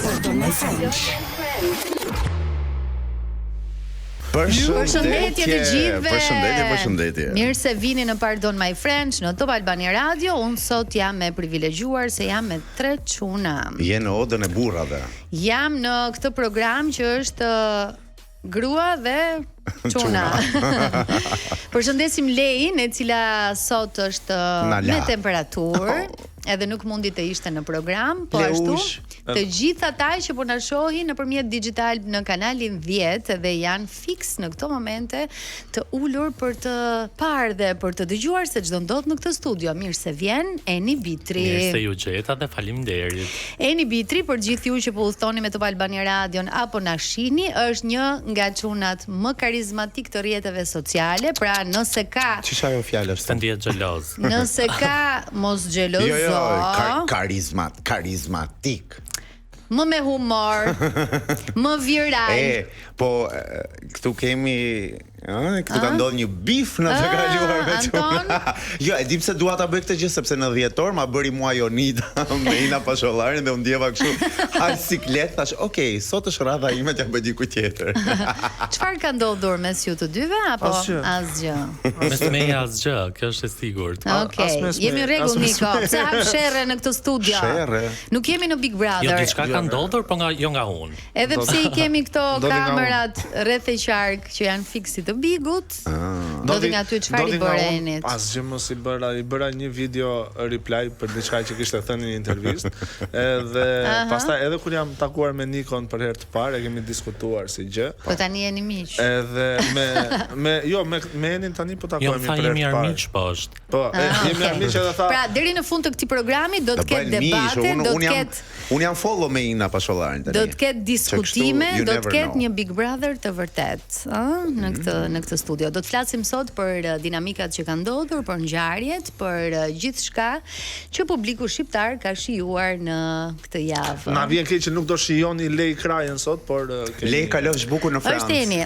Pardon my French. Përshëndetje të gjithëve. Përshëndetje. Mirë se vini në Pardon My French në Top Albania Radio. Unë sot jam e privilegjuar se jam me 3 çuna. Je në odën e burrave. Jam në këtë program që është grua dhe çuna. Përshëndesim Lein, e cila sot është me temperaturë. Edhe nuk mundi të ishte në program, po ashtu të gjithë ata që po na shohin nëpërmjet digital në kanalin 10 dhe janë fiks në këto momente të ulur për të parë dhe për të dëgjuar se ç'do ndodh në këtë studio. Mirë se vjen Eni Bitri. Mirë se ju gjeta dhe faleminderit. Eni Bitri, për gjithë ju që po udhtoni me Top Albania Radion apo na shihni, është një nga çunat më karizmatik të rrjeteve sociale, pra nëse ka Ç'është ajo fjala? Të ndihet xheloz. Nëse ka mos xhelozo. Karizmatik. Më me humor, më viral. Po këtu kemi, këtu ka ndodhur një bif në të kaluar me çuna. Jo, e di pse dua ta bëj këtë gjë sepse në 10 orë ma bëri mua Jonida me Ina Pashollarin dhe u ndjeva kështu haj siklet, thash, "Okej, sot është radha ime t'ja bëj diku tjetër." Çfarë ka ndodhur mes ju të dyve apo asgjë? Mes meja asgjë, kjo është e sigurt. Okej, jemi në rregull Niko. Pse hap sherrë në këtë studio? Nuk jemi në Big Brother. Jo, diçka ka ndodhur, po jo nga unë. Edhe pse I kemi këto kamerat rreth e qark që janë fiksi të Bigut. Do të nga ty çfarë I bërenit? Asgjë mos I bëra një video reply për diçka që kishte thënë në intervistë. Edhe pastaj edhe kur jam takuar me Nikon për herë të parë, e kemi diskutuar si gjë. Po tani jeni miq. Edhe me Enin tani po takohemi për herë të parë. Jo, jemi armiq poshtë. Po, jemi armiq edhe tha. Pra deri në fund të këtij programi do të ketë debate, do të ketë Unë jam follow me Ina Pashollarin tani. Do të ketë diskutime, do të ketë një Big Brother të vërtet, në këtë studio. Do të flasim sot për dinamikat që kanë ndodhur, për ngjarjet, për gjithçka që publiku shqiptar ka shijuar në këtë javë. Na vjen keq që nuk do shijoni Lej Krajën sot, por Lej kalofsh bukur në Francë. Është Eni,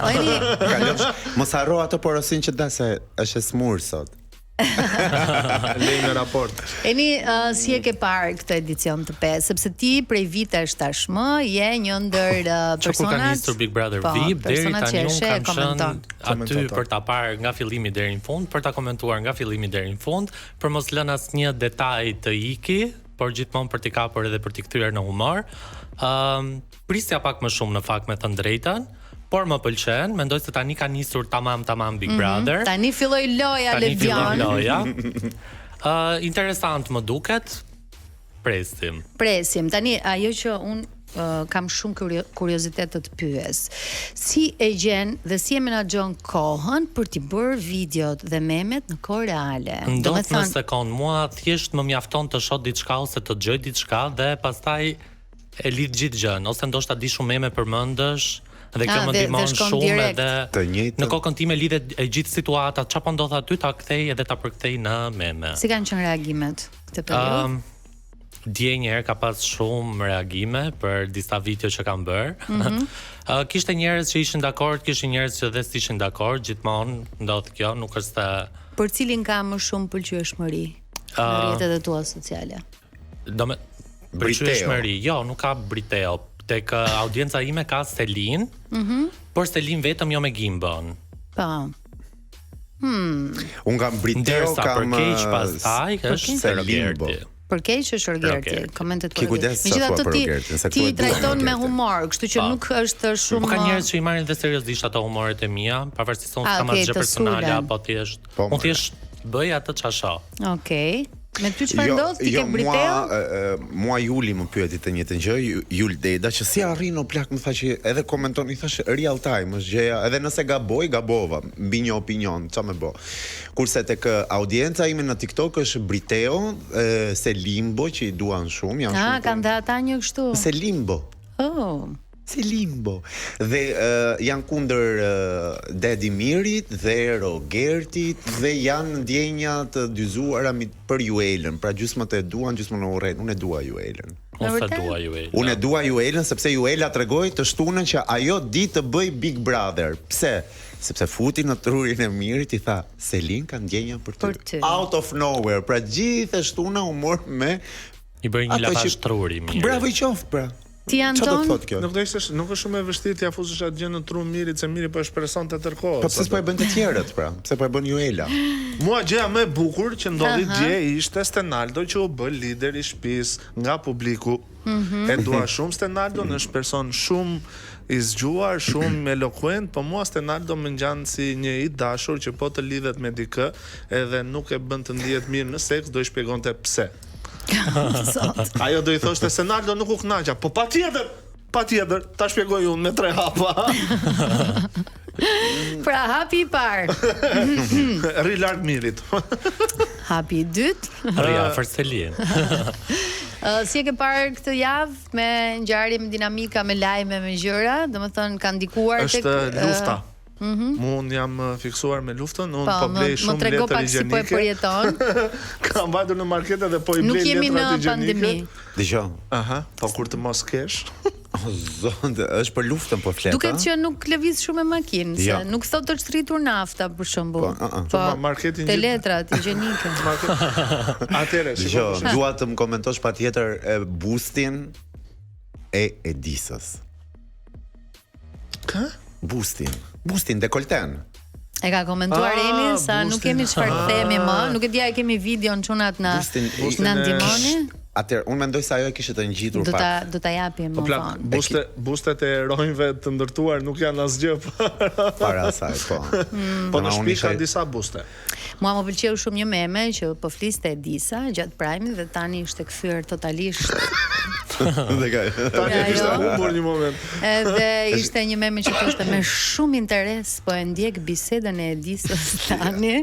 kalofsh. Mos harro atë porosin që da se është smur sot. Lej në raport. Eni, si e ke parë këtë edicion të 5, sepse ti prej vitesh tashmë je një ndër personat. Kur ka nisur Big Brother VIP, deri tani unë kam qenë aty për ta parë nga fillimi deri në fund, për ta komentuar nga fillimi deri në fund, për mos lënë asnjë detaj të iki, por gjithmonë për t'i kapur edhe për t'i kthyer në humor. Prisja pak më shumë në fakt me të drejtën. Por më pëlqen, mendoj se tani ka nisur tamam Big Brother. Tani filloi loja Levian. Interesant më duket. Presim. Tani ajo që un kam shumë kuriozitet të pyes. Si e gjen dhe si e menaxhon kohën për t'i bërë videot dhe memet në kohë reale? Ndodh në sekond, mua thjesht më mjafton të shoh diçka ose të dëgjoj diçka dhe pastaj e lidh gjithë gjën, ose ndoshta di shumë meme përmendësh. Dhe kjo më ndihmon shumë edhe në kokën time lidhet e gjithë situata, çfarë po ndodh aty ta kthej edhe ta përkthej në meme. Si kanë qenë reagimet këtë periudhë? Dje një herë ka pas shumë reagime për disa video që kam bërë. Kishte njerëz që ishin dakord, kishte njerëz që dhe s'ishin dakord, gjithmonë ndodh kjo, nuk është se Për cilin ka më shumë pëlqyeshmëri në rrjetet e tua sociale? Pëlqyeshmëri, jo, nuk ka Briteo. Tek audienca ime ka Selin, por Selin vetëm jo me gimbën. Po. Unë kam Briteo, kam për keq pastaj është Rogerti. Për keq është Rogerti, komentet për Rogerti. Megjithatë ti trajton me humor, kështu që nuk është shumë. Po ka njerëz që I marrin dhe seriozisht ato humoret e mia, pavarësisht se unë kam asgjë personale apo thjesht. Unë thjesht bëj atë çfarë shoh. Okej. Me ty çfarë ndodh ti ke Briteo? Mua Juli më pyeti të njëjtën gjë, Jul Deda, që si arrin o plak, më tha që edhe komenton, I thash real time, është gjëja, edhe nëse gabova mbi një opinion, ç'a më bë. Kurse tek audienca ime në TikTok është Briteo, Selimbo që I duan shumë, janë shumë. Kanë dhe ata një kështu. Selimbo. Selimbo. Dhe janë kundër Dedimirit dhe Rogertit dhe janë ndjenja të dyzuara për Juelën. Pra gjysmët e duan, gjysmën e urrejnë. Unë e dua Juelën. Unë e dua Juelën sepse Juela tregoi të shtunën që ajo di të bëj Big Brother. Pse? Sepse futi në trurin e Mirit I tha Selin ka ndjenja për ty. Out of nowhere. Pra gjithë shtuna u mor me I bëri një lavash truri mirë. Bravo I qoft, pra. Ti Anton, nuk është shumë e vështirë t'ia fuzësh atë gjë në tru Mirit, se Miri po e shpreson të tërkohë. Po pse s'po e bën të tjerët pra? Pse po e bën Juela? Mua gjëja më e bukur që ndodhi dje ishte Stenaldo që u bë lider i shtëpisë nga publiku. E dua shumë Stenaldon, është person shumë i zgjuar, shumë eloquent, po mua Stenaldo më ngjan si një i dashur që po të lidhet me dikë edhe nuk e bën të ndihet mirë në seks, do i shpjegonte pse. Ajo do i thoshte Stenaldo nuk u kënaqa, po patjetër, ta shpjegoj unë me 3 hapa. Pra hapi i parë. Rri larg Mirit. Hapi i dytë. Rri afër Selin. Si e ke parë këtë javë me ngjarje, me dinamika, me lajme, me gjëra, domethënë ka ndikuar tek lufta. Unë jam fiksuar me luftën, unë po blej shumë letër higjienike. Si po e përjeton. Kam vajtur në marketet dhe po i blej letrat higjienike. Nuk jemi në pandemi. Dëgjoj. Po kur të mos kesh. Zot, është për luftën po flet. Duket që nuk lëviz shumë me makinë, se nuk thot të shtritur nafta për shembull. Po marketin te letrat higjienike. Atëre, dëgjoj, dua të më komentosh patjetër boostin e Edisës. Kë? Boostin dekolten. E ka komentuar Eni sa nuk kemi çfarë të themi më, nuk e dia e kemi videon çunat na ndihmoni. Atëherë unë mendoj se ajo e kishte të ngjitur pak. Do ta japim më vonë. Bustet e erojve të ndërtuar nuk janë asgjë para asaj, po. Po në shtëpi ka disa buste. Mua më pëlqeu shumë një meme që po fliste Edisa gjatë Prime-it dhe tani ishte kthyer totalisht. Tani ishte humbur një moment. Edhe ishte një meme që thoshte me shumë interes po e ndjek bisedën e Edisës tani.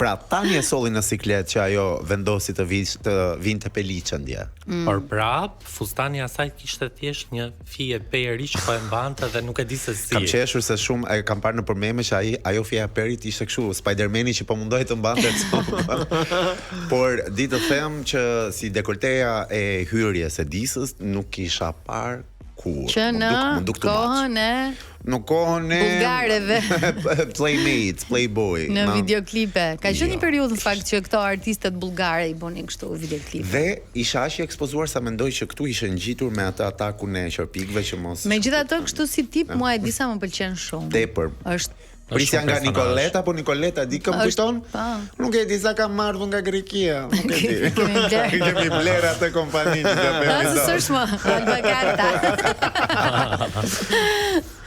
Pra tani e solli në siklet që ajo vendosi të vinte Peliçë ndje. Por prap, fustani asaj kishte thjesht një fije peri që po e mbante dhe nuk e di se si. Kam qeshur se shumë e kam parë në përmeme që ajo fija perit ishte kështu Spider-Mani që po mundoi të mbante. Por di të them që si dekolteja e hyrjes së Edisës nuk kisha parë kur. Që në kohën e bulgareve, Playmates, Playboy, në videoklipe. Ka qenë një periudhë në fakt që këto artistët bullgare i bënin kështu videoklipe. Dhe isha aq i ekspozuar sa mendoj që këtu ishte ngjitur me atë atakun e qerpikëve që mos. Megjithatë kështu si tip mua Edisa më pëlqen shumë. Tepër. Është Prisja nga Nikoleta, po Nikoleta di këm kujton? Nuk e di sa kam marrë nga Greqia. Nuk e di. Kemi bler atë kompani që ka bërë. S'është më Alba Carta.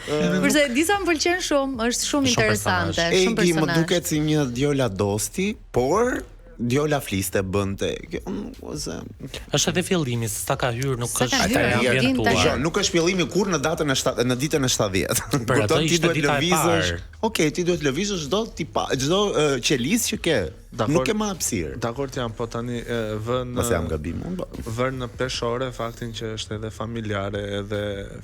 Kurse Edisa më pëlqen shumë, është shumë interesante, shumë personazh. Më duket si një djola dosti, por djola fliste bënte. Është edhe fillimi, sa ka hyrë nuk është ambientuar. Nuk është fillimi kur në datën në ditën e 70. Për atë ishte dita e parë. Okej, ti duhet lëvizësh çdo qelis që ke. Nuk ke më hapësirë. Dakord jam, po tani Mos jam gabim unë. Vën në peshore faktin që është edhe familjare, edhe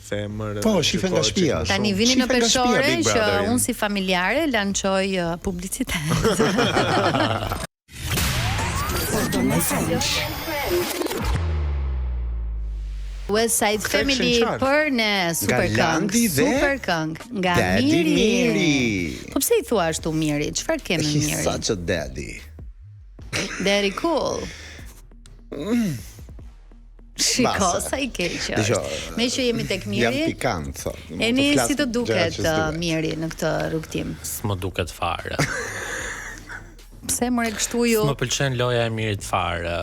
femër. Po, shifen nga shtëpia. Tani vini në peshore që unë si familjare lançoj publicitet. West Side Family për në Superkëng nga Miri. Po pse I thua ashtu Miri? Çfarë ke me Miri? He's such a daddy. Daddy cool. Shiko, sa I keq është. Me që jemi tek Miri. Jam pikant. Eni si të duket Miri në këtë rrugtim? S'më duket fare. Pse more kështu ju? Më pëlqen loja e Mirit fare.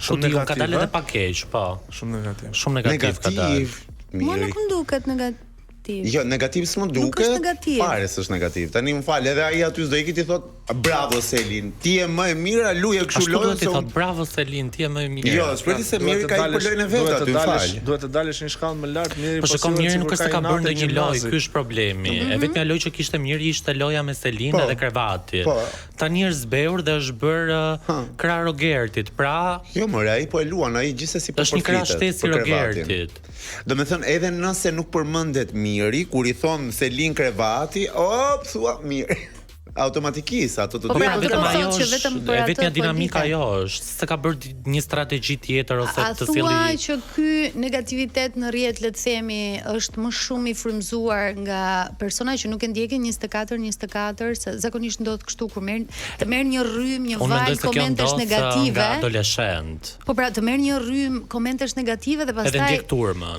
Shumë negativ. Ka dalë edhe pa keq, po. Shumë negativ. Shumë negativ ka dalë. Më nuk më duket negativ. Jo, negativ s'më duket. Fare s'është negativ. Tani më fal, edhe ai aty s'do ikë ti thot bravo Selin, ti je më e mira, luje kështu lojë. Ti thot bravo Selin, ti je më e mira. Jo, s'priti se Miri ka i për lojën e vet aty, fal. Duhet të dalësh një shkallë më lart, Miri. Po shikoj Miri nuk është se ka bërë ndonjë lojë, ky është problemi. E vetmja lojë që kishte Miri ishte loja me Selin dhe krevati. Tani është zbeur dhe është bërë krah Rogertit. Pra, jo more, ai po e luan, ai gjithsesi po përfitet. Është një krah shtesi Rogertit. Do me thënë edhe nëse nuk përmendet Miri, kur I thon Selin krevati, thua Miri. automatikisht ato të dyja. Vetëm dinamika ajo është, se ka bërë një strategji tjetër ose të sjellë. A thua që ky negativitet në rrjet, le të themi, është më shumë i frymzuar nga persona që nuk e ndjekin 24/24, se zakonisht ndodh kështu kur të merr një rrym, një val komentesh negative. Nga adoleshent. Po pra, të merr një rrym komentesh negative dhe pastaj edhe ndjek turmën.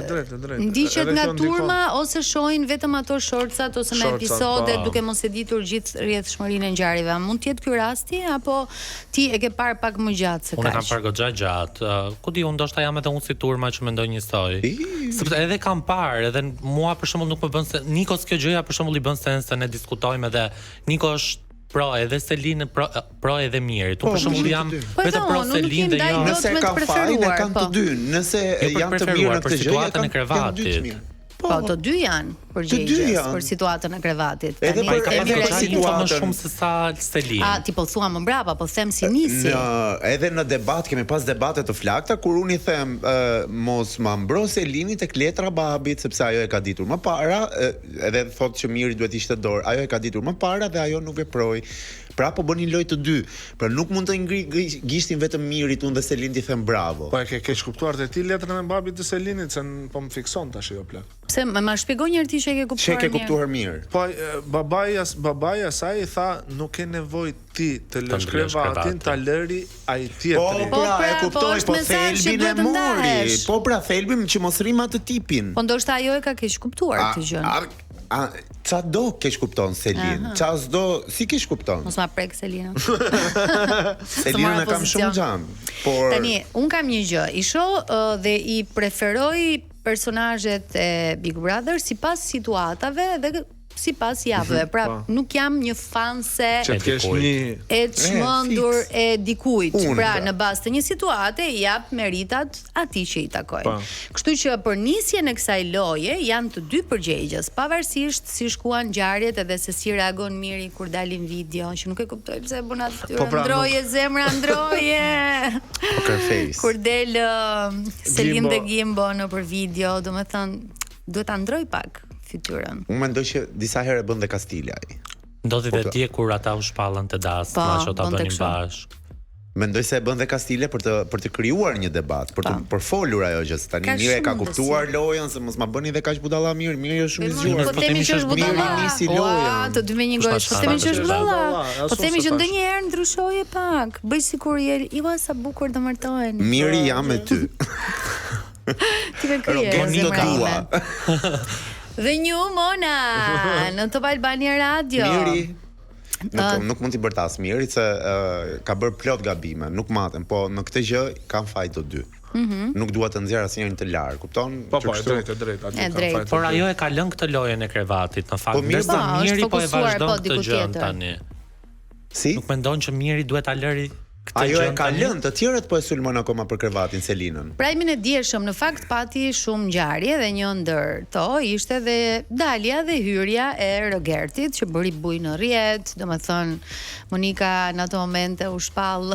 Drejt. Ndiqet nga turma ose shohin vetëm ato shorcat ose në episode duke mos e ditur gjithë rrjedhshmërinë e ngjarjeve. Mund të jetë ky rasti apo ti e ke parë pak më gjatë se kaq? Unë kam parë goxha gjatë. Ku di, unë ndoshta jam edhe unë si turma që mendoj njësoj. Sepse edhe kam parë, edhe mua për shembull nuk më bën se Nikos kjo gjëja për shembull i bën sens se ne diskutojmë edhe Niko është pro edhe Selin, pro edhe Miri. Tu për shembull jam vetëm pro Selin dhe jo. Nëse ka fajin e kanë të dy, nëse janë të mirë në këtë gjë, situatën e krevatit. Po, të dy janë përgjegjës për situatën e krevatit. Edhe për situatën më shumë se sa Selin. Ti po thua më mbrapa, po them si nisi. Edhe në debat kemi pas debate të flakta kur unë i them mos ma mbro Selini tek letra babit sepse ajo e ka ditur më para, edhe thotë që Miri duhet ishte dorë. Ajo e ka ditur më para dhe ajo nuk veproi. Pra po bënin lojë të dy. Pra nuk mund të gishtin vetëm Mirit unë dhe Selin t'i them bravo. Po e ke kuptuar te ti letrën e babit të Selinit se po më fikson tash jo plak. Pse më shpjegoj një herë ti që e ke kuptuar mirë. Që e ke kuptuar mirë. Po babai asaj i tha nuk ke nevojë ti të lësh krevatin, ta lëri ai tjetri. Po pra e kuptoj, po thelbin e mori. Po pra thelbin që mos rrim atë tipin. Po ndoshta ajo e ka keq kuptuar këtë gjë. Qa do kesh kupton Selin? Qa s'do, si kesh kupton? Mos ma prek Selina. Selina e kam shumë gjam. Tani, unë kam një gjë. I shoh dhe i preferoj personazhet e Big Brother sipas situatave dhe sipas javëve. Pra, nuk jam një fanse e çmendur e dikujt. Pra, në bazë të një situate i jap meritat atij që i takoj. Kështu që për nisjen e kësaj loje janë të dy përgjegjës, pavarësisht si shkuan ngjarjet edhe se si reagon Miri kur dalin video, që nuk e kuptoj pse e bën atë. Ndroje zemra, ndroje. Poker face. Kur del Selin dhe Gimbo nëpër video, domethënë duhet ta ndroj pak. Unë mendoj që disa herë bën dhe Kastilja ai. Ndodhi dhe dje kur ata u shpallën te dasma që ta bënin bashk. Mendoj se e bën dhe Kastilja për të krijuar një debat, për folur ajo gjë. Tani Miri e ka kuptuar lojën se mos ma bëni dhe kaq budalla Miri. Miri është shumë i zgjuar. Po themi që është budalla. Nisi lojën. Të dy me një gojë. Po themi që është budalla. Po themi që ndonjëherë ndryshoje pak. Bëj sikur jua sa bukur të martohen. Miri jam me ty. Ti me krije. Dhe një Mona në Top Albania Radio. Miri nuk mund t'i bërtas Mirit se ka bërë plot gabime, nuk maten, po në këtë gjë kanë fajt të dy. Nuk dua të nxjerr asnjërin të larg, kupton? Po, e drejt. Por ajo e ka lënë këtë lojën e krevatit, në fakt. Ndërsa Miri po e vazhdon këtë gjë tani. Si? Nuk mendon që Miri duhet ta lëri. Ajo e ka lënë, të tjerët po e sulmon akoma për krevatin Selinën. Prajmin e dieshëm në fakt pati shumë ngjarje dhe një ndër to ishte dhe dalja dhe hyrja e Rogertit që bëri buj në rrjet, domethënë Monika në ato momente u shpall.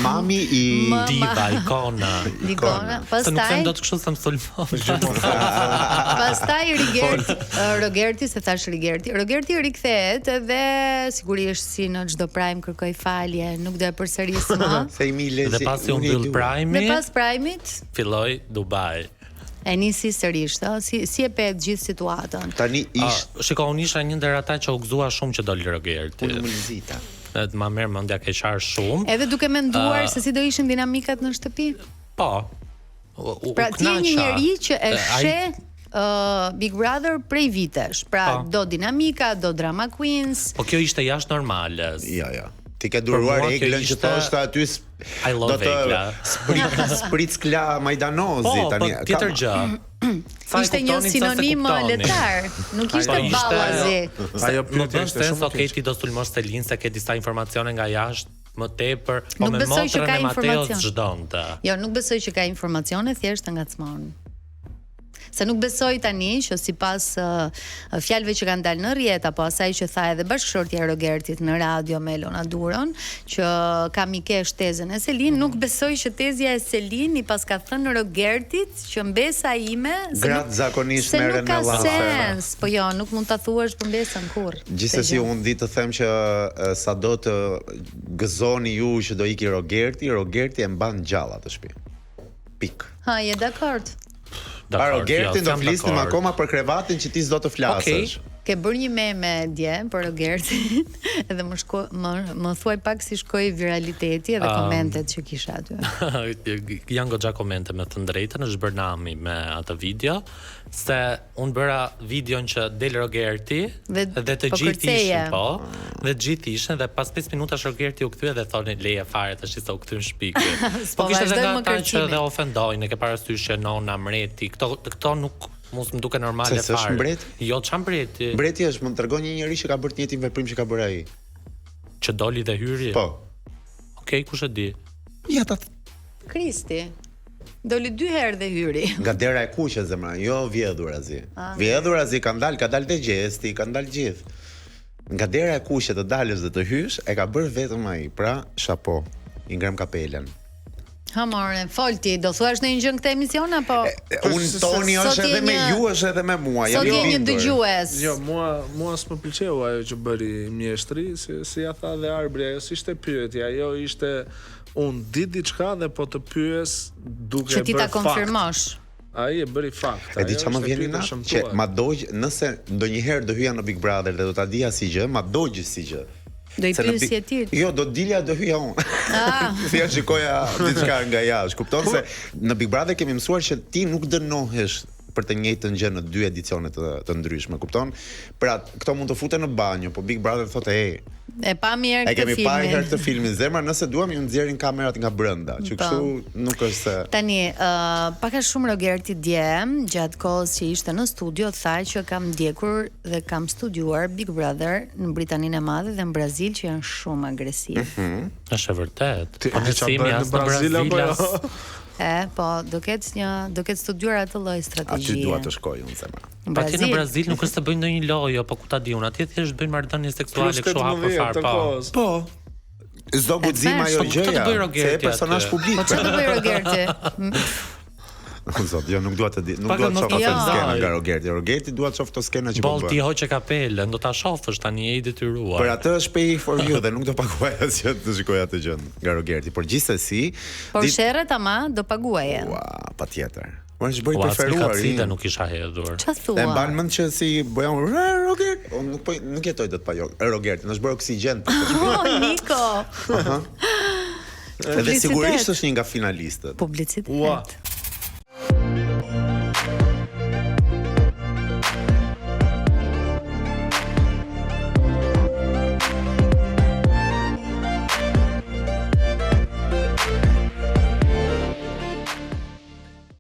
Mami i diva ikona. Se nuk them dot kështu se më sulmon. Pastaj Rogerti se thash Rogerti rikthehet dhe sigurisht si në çdo prime kërkoi falje, nuk do e përsërisë. Dhe pasi u mbyll Prime-i. Dhe pas Prime-it filloi Dubai. E nisi sërish, si e pet gjithë situatën. Tani shiko, unë isha një ndër ata që u gëzua shumë që doli Rogerti. Unë më nxita. Edhe ma merr mendja keqar shumë. Edhe duke menduar se si do ishin dinamikat në shtëpi. Po. Pra ti je një njerëz që e sheh Big Brother prej vitesh. Pra do dinamika, do drama queens. Po kjo ishte jashtë normales. Jo. Ti ke duruar Eglën që thoshte aty do të sprit skla Majdanozi tani. Po, tjetër gjë. Ishte një sinonim letar, nuk ishte ballazi. Ajo pyetje ishte shumë okay, ti do sulmosh Selin se ke disa informacione nga jashtë më tepër, po me motrën e Mateos ç'donte. Jo, nuk besoj që ka informacione, thjesht ngacmon. Se nuk besoj tani që sipas fjalëve që kanë dalë në rrjet apo asaj që tha edhe bashkëshortja e Rogertit në radio me Elona Duron, që ka mikesh tezën e Selin, nuk besoj që tezja e Selin i pas ka thënë Rogertit që mbesa ime gratë zakonisht merren me llafë. Sens, po jo, nuk mund ta thuash për mbesën kurr. Gjithsesi unë di të them që sado të gëzoni ju që do iki Rogerti e mban gjalla të shtëpi. Pik. Ha, je dakord? Rogertin do flisnim akoma për krevatin që ti s'do të flasësh. Ke bërë një meme dje për Rogertin, edhe më thuaj pak si shkoi viraliteti edhe komentet që kisha aty. Janë goxha komente me të drejtën, është bërë nami me atë video, se unë bëra videon që del Rogerti dhe të gjithë ishin, dhe të gjithë ishin dhe pas 5 minutash Rogerti u kthye dhe thonë leje fare tash sa u kthyn shpikë. Po kishte edhe ata që dhe ofendojnë, e ke parasysh që nona mreti, këto nuk mos më duke normale fare. Se mbret? Jo, ç'a mbreti? Mbreti është, më tregon një njerëz që ka bërë të njëjtin veprim që ka bërë ai. Që doli dhe hyri? Po. Okej, kush e di? Ja ta Kristi. Doli 2 herë dhe hyri. Nga dera e kuqe zemra, jo vjedhurazi. Vjedhurazi ka dalë te gjesti, kanë dalë gjithë. Nga dera e kuqe të dalësh dhe të hysh, e ka bërë vetëm ai. Pra, chapeau. I ngrem kapelen. Ha more, folti, do thuash në një gjë këtë emision apo? Unë toni është edhe me ju, është edhe me mua. Sot je një dëgjues. Jo, mua s'më pëlqeu ajo që bëri mjeshtri, si ja tha dhe Arbri, ajo s'ishte pyetje, ajo ishte unë di diçka dhe po të pyes duke bërë fakt. Që ti ta konfirmosh. Ai e bëri fakt. E di çfarë më vjen në që ma dogj, nëse ndonjëherë do hyja në Big Brother dhe do ta dija si gjë, ma dogj si gjë. Do i pyesje ti? Jo, do dilja do hyja unë. Si ja shikoja diçka nga jashtë. Kupton se në Big Brother kemi mësuar që ti nuk dënohesh për të njëjtën gjë në 2 edicione të ndryshme, kupton? Pra, këto mund të futen në banjo, po Big Brother thotë e pa mirë këtë filmin. E kemi parë herë këtë filmin zemra, nëse duam ju nxjerrin kamerat nga brenda, që kështu nuk është se. Tani, pak a shumë Rogerti dje, gjatë kohës që ishte në studio, tha që kam ndjekur dhe kam studiuar Big Brother në Britaninë e Madhe dhe në Brazil që janë shumë agresiv. Është e vërtet. Po ne çfarë bëjmë në Brazil apo jo? Po, do ketë studiuar atë lloj strategjie. Aty dua të shkoj unë zemra. Pati në Brazil nuk është të bëjnë ndonjë lojë, po ku ta di unë, atje thjesht bëjnë marrëdhënie seksuale kështu hapur fare. Po. S'do guxim ajo gjëja. Se është personazh publik. Po çfarë do bëj Rogerti? Zot, jo nuk dua të di, nuk dua të shoh atë skenë nga Rogerti. Rogerti dua të shoh ato skena që po bën. Ti hoqe kapelen, do ta shohësh tani je i detyruar. Për atë është pay for you dhe nuk do paguaj asgjë të shikoj atë gjën nga Rogerti, por gjithsesi, por sherret ama do paguaje. Ua, patjetër. Unë është bëj preferuar i dhe nuk isha hedhur. Çfarë thua? E mban mend që si bëja Rogerti, unë nuk jetoj dot pa Rogerti, është bërë oksigjen. Niko. Edhe sigurisht është një nga finalistët. Publicitet.